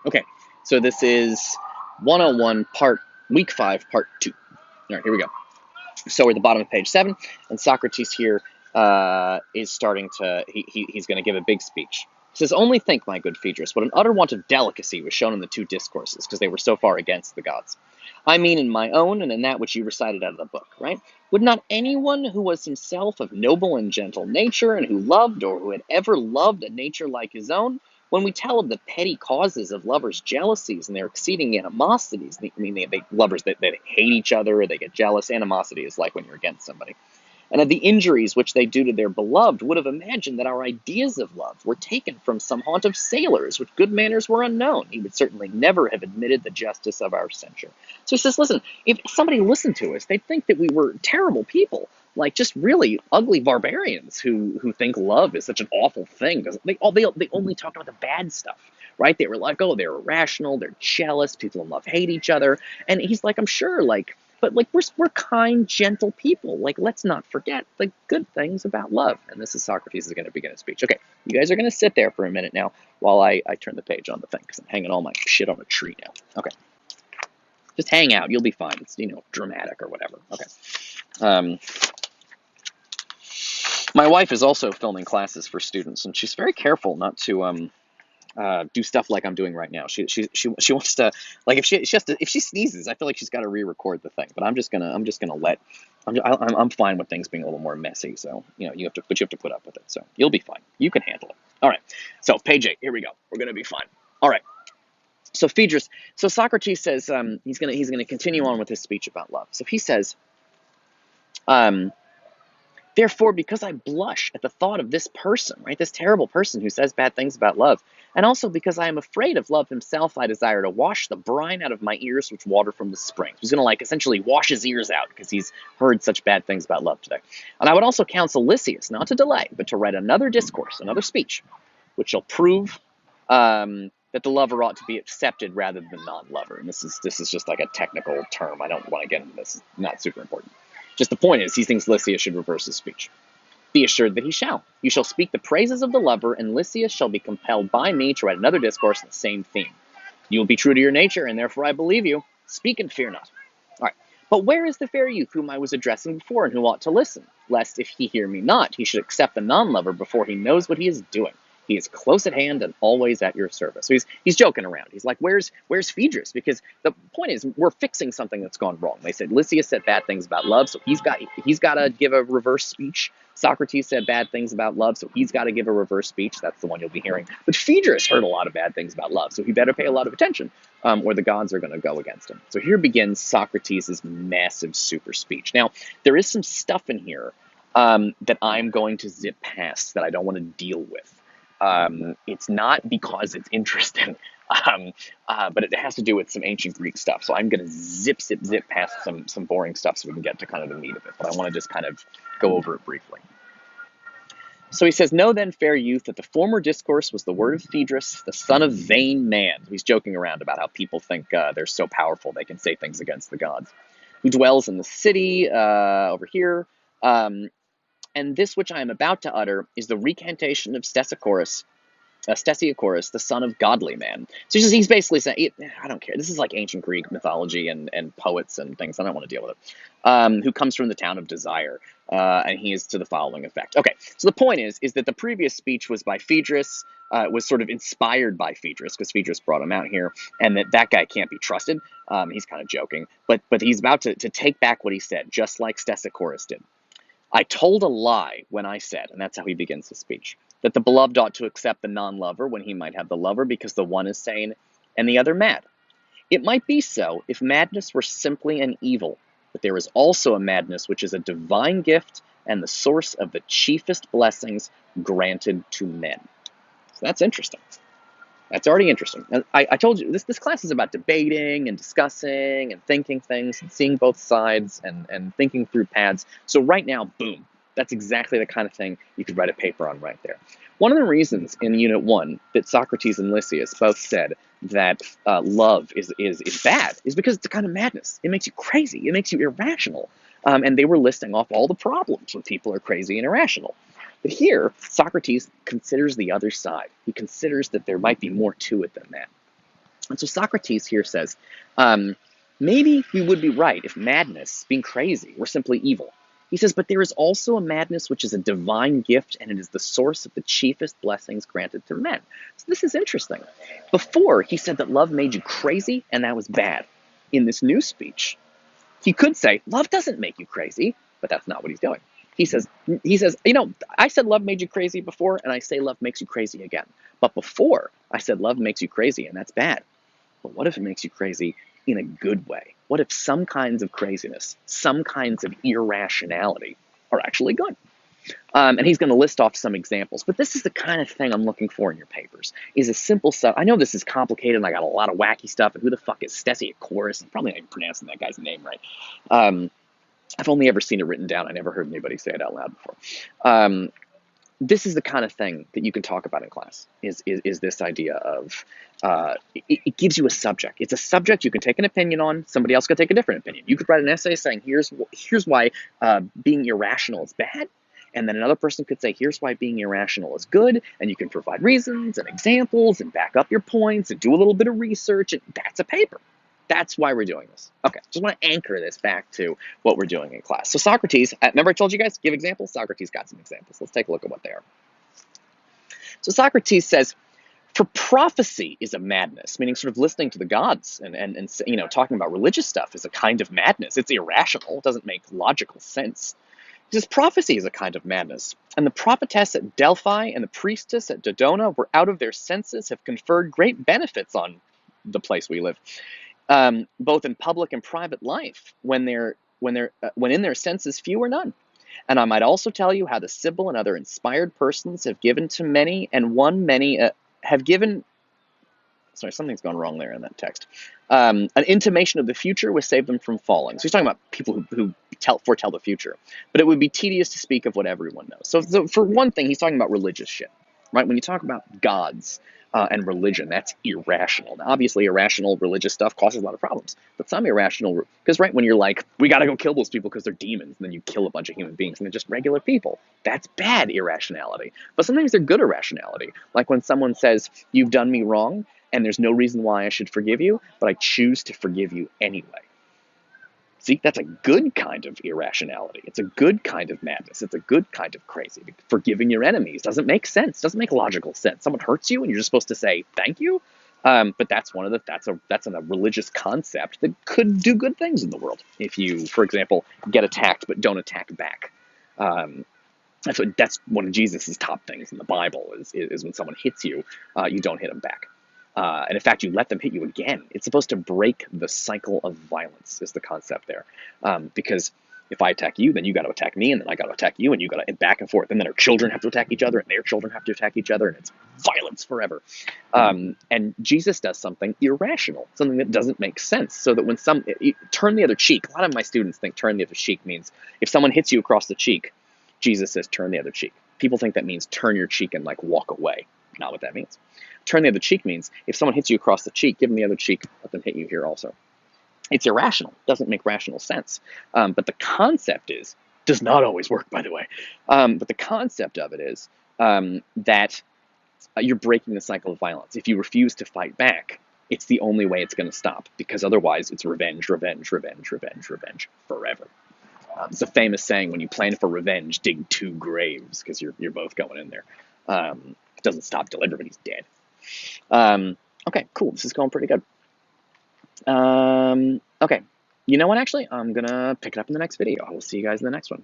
Okay, so this is 101 week 5, part 2. All right, here we go. So we're at the bottom of page 7, and Socrates here is starting to, he's going to give a big speech. He says, "Only think, my good Phaedrus, what an utter want of delicacy was shown in the two discourses, because they were so far against the gods. I mean in my own, and in that which you recited out of the book, right? Would not anyone who was himself of noble and gentle nature, and who loved, or who had ever loved a nature like his own, when we tell of the petty causes of lovers' jealousies and their exceeding animosities, I mean, lovers that hate each other, or they get jealous. Animosity is like when you're against somebody, and of the injuries which they do to their beloved, would have imagined that our ideas of love were taken from some haunt of sailors, which good manners were unknown. He would certainly never have admitted the justice of our censure." So he says, listen, if somebody listened to us, they'd think that we were terrible people, like just really ugly barbarians who think love is such an awful thing. Because they only talk about the bad stuff, right? They were like, oh, they're irrational, they're jealous, people in love hate each other. And he's like, I'm sure, like, but like we're kind, gentle people. Like, let's not forget the good things about love. And this is Socrates is going to begin his speech. Okay, you guys are going to sit there for a minute now while I turn the page on the thing, because I'm hanging all my shit on a tree now. Okay, just hang out. You'll be fine. It's, dramatic or whatever. Okay. Um, my wife is also filming classes for students, and she's very careful not to do stuff like I'm doing right now. She wants to, like, if she sneezes, I feel like she's got to re-record the thing. But I'm just gonna let. I'm fine with things being a little more messy. So you have to put up with it. So you'll be fine. You can handle it. All right. So page 8. Here we go. We're gonna be fine. All right. So Phaedrus. So Socrates says he's gonna continue on with his speech about love. So he says. Therefore, because I blush at the thought of this person, right, this terrible person who says bad things about love, and also because I am afraid of love himself, I desire to wash the brine out of my ears which water from the spring. He's going to, like, essentially wash his ears out because he's heard such bad things about love today. And I would also counsel Lysias not to delay, but to write another discourse, another speech, which shall prove that the lover ought to be accepted rather than the non-lover. And this is just like a technical term. I don't want to get into this. It's not super important. Just the point is, he thinks Lysias should reverse his speech. Be assured that he shall. You shall speak the praises of the lover, and Lysias shall be compelled by me to write another discourse on the same theme. You will be true to your nature, and therefore I believe you. Speak and fear not. All right. But where is the fair youth whom I was addressing before, and who ought to listen? Lest, if he hear me not, he should accept the non-lover before he knows what he is doing. He is close at hand and always at your service. So he's joking around. He's like, where's Phaedrus? Because the point is, we're fixing something that's gone wrong. They said Lysias said bad things about love, so he's got to give a reverse speech. Socrates said bad things about love, so he's got to give a reverse speech. That's the one you'll be hearing. But Phaedrus heard a lot of bad things about love, so he better pay a lot of attention, or the gods are going to go against him. So here begins Socrates' massive super speech. Now, there is some stuff in here that I'm going to zip past that I don't want to deal with. It's not because it's interesting, but it has to do with some ancient Greek stuff. So I'm going to zip past some boring stuff so we can get to kind of the meat of it. But I want to just kind of go over it briefly. So he says, "Know then, fair youth, that the former discourse was the word of Phaedrus, the son of vain man." He's joking around about how people think they're so powerful they can say things against the gods. "Who dwells in the city over here. And this which I am about to utter is the recantation of Stesichorus, the son of godly man." So he's basically saying, I don't care. This is like ancient Greek mythology and poets and things. I don't want to deal with it. Who comes from the town of Desire, and he is to the following effect. Okay, so the point is that the previous speech was by Phaedrus, was sort of inspired by Phaedrus, because Phaedrus brought him out here, and that guy can't be trusted. He's kind of joking, but he's about to take back what he said, just like Stesichorus did. "I told a lie when I said," and that's how he begins his speech, "that the beloved ought to accept the non-lover when he might have the lover, because the one is sane and the other mad. It might be so if madness were simply an evil, but there is also a madness which is a divine gift and the source of the chiefest blessings granted to men." So that's interesting. That's already interesting. And I told you, this class is about debating and discussing and thinking things and seeing both sides and thinking through paths. So right now, boom, that's exactly the kind of thing you could write a paper on right there. One of the reasons in Unit 1 that Socrates and Lysias both said that love is bad is because it's a kind of madness. It makes you crazy. It makes you irrational. And they were listing off all the problems when people are crazy and irrational. But here, Socrates considers the other side. He considers that there might be more to it than that. And so Socrates here says, maybe we would be right if madness, being crazy, were simply evil. He says, but there is also a madness which is a divine gift, and it is the source of the chiefest blessings granted to men. So this is interesting. Before, he said that love made you crazy, and that was bad. In this new speech, he could say, love doesn't make you crazy, but that's not what he's doing. He says, I said love made you crazy before, and I say love makes you crazy again. But before, I said love makes you crazy, and that's bad. But what if it makes you crazy in a good way? What if some kinds of craziness, some kinds of irrationality are actually good? And he's going to list off some examples. But this is the kind of thing I'm looking for in your papers, is a simple stuff. I know this is complicated, and I got a lot of wacky stuff, and who the fuck is Stesichorus? I'm probably not even pronouncing that guy's name right. I've only ever seen it written down. I never heard anybody say it out loud before. This is the kind of thing that you can talk about in class, is this idea of, it gives you a subject. It's a subject you can take an opinion on. Somebody else could take a different opinion. You could write an essay saying, here's why being irrational is bad. And then another person could say, here's why being irrational is good. And you can provide reasons and examples and back up your points and do a little bit of research. And that's a paper. That's why we're doing this. Okay, just want to anchor this back to what we're doing in class. So Socrates, remember I told you guys, give examples? Socrates got some examples. Let's take a look at what they are. So Socrates says, for prophecy is a madness, meaning sort of listening to the gods and talking about religious stuff is a kind of madness. It's irrational. It doesn't make logical sense. He says prophecy is a kind of madness. And the prophetess at Delphi and the priestess at Dodona were out of their senses, have conferred great benefits on the place we live. Both in public and private life, when in their senses few or none. And I might also tell you how the Sibyl and other inspired persons have given to many, and won many, have given. Sorry, something's gone wrong there in that text. An intimation of the future will save them from falling. So he's talking about people who foretell the future. But it would be tedious to speak of what everyone knows. So for one thing, he's talking about religious shit, right? When you talk about gods and religion, that's irrational. Now, obviously, irrational religious stuff causes a lot of problems. But some irrational, because right when you're like, we got to go kill those people because they're demons, and then you kill a bunch of human beings and they're just regular people. That's bad irrationality. But sometimes they're good irrationality. Like when someone says, you've done me wrong, and there's no reason why I should forgive you, but I choose to forgive you anyway. See, that's a good kind of irrationality. It's a good kind of madness. It's a good kind of crazy. Forgiving your enemies doesn't make sense. Doesn't make logical sense. Someone hurts you, and you're just supposed to say thank you. But that's that's a religious concept that could do good things in the world. If you, for example, get attacked but don't attack back. That's one of Jesus' top things in the Bible is when someone hits you, you don't hit them back. And in fact, you let them hit you again. It's supposed to break the cycle of violence is the concept there. Because if I attack you, then you got to attack me, and then I got to attack you, and you got to back and forth. And then our children have to attack each other, and their children have to attack each other, and it's violence forever. And Jesus does something irrational, something that doesn't make sense. So that when turn the other cheek, a lot of my students think turn the other cheek means if someone hits you across the cheek, Jesus says turn the other cheek. People think that means turn your cheek and like walk away. Not what that means. Turn the other cheek means if someone hits you across the cheek, give them the other cheek, let them hit you here also. It's irrational. It doesn't make rational sense. But the concept does not always work, by the way. But the concept of it is that you're breaking the cycle of violence. If you refuse to fight back, it's the only way it's going to stop, because otherwise it's revenge, revenge, revenge, revenge, revenge forever. It's a famous saying: when you plan for revenge, dig 2 graves, because you're both going in there. It doesn't stop till everybody's dead. Okay, cool. This is going pretty good. Okay. You know what, actually? I'm going to pick it up in the next video. I will see you guys in the next one.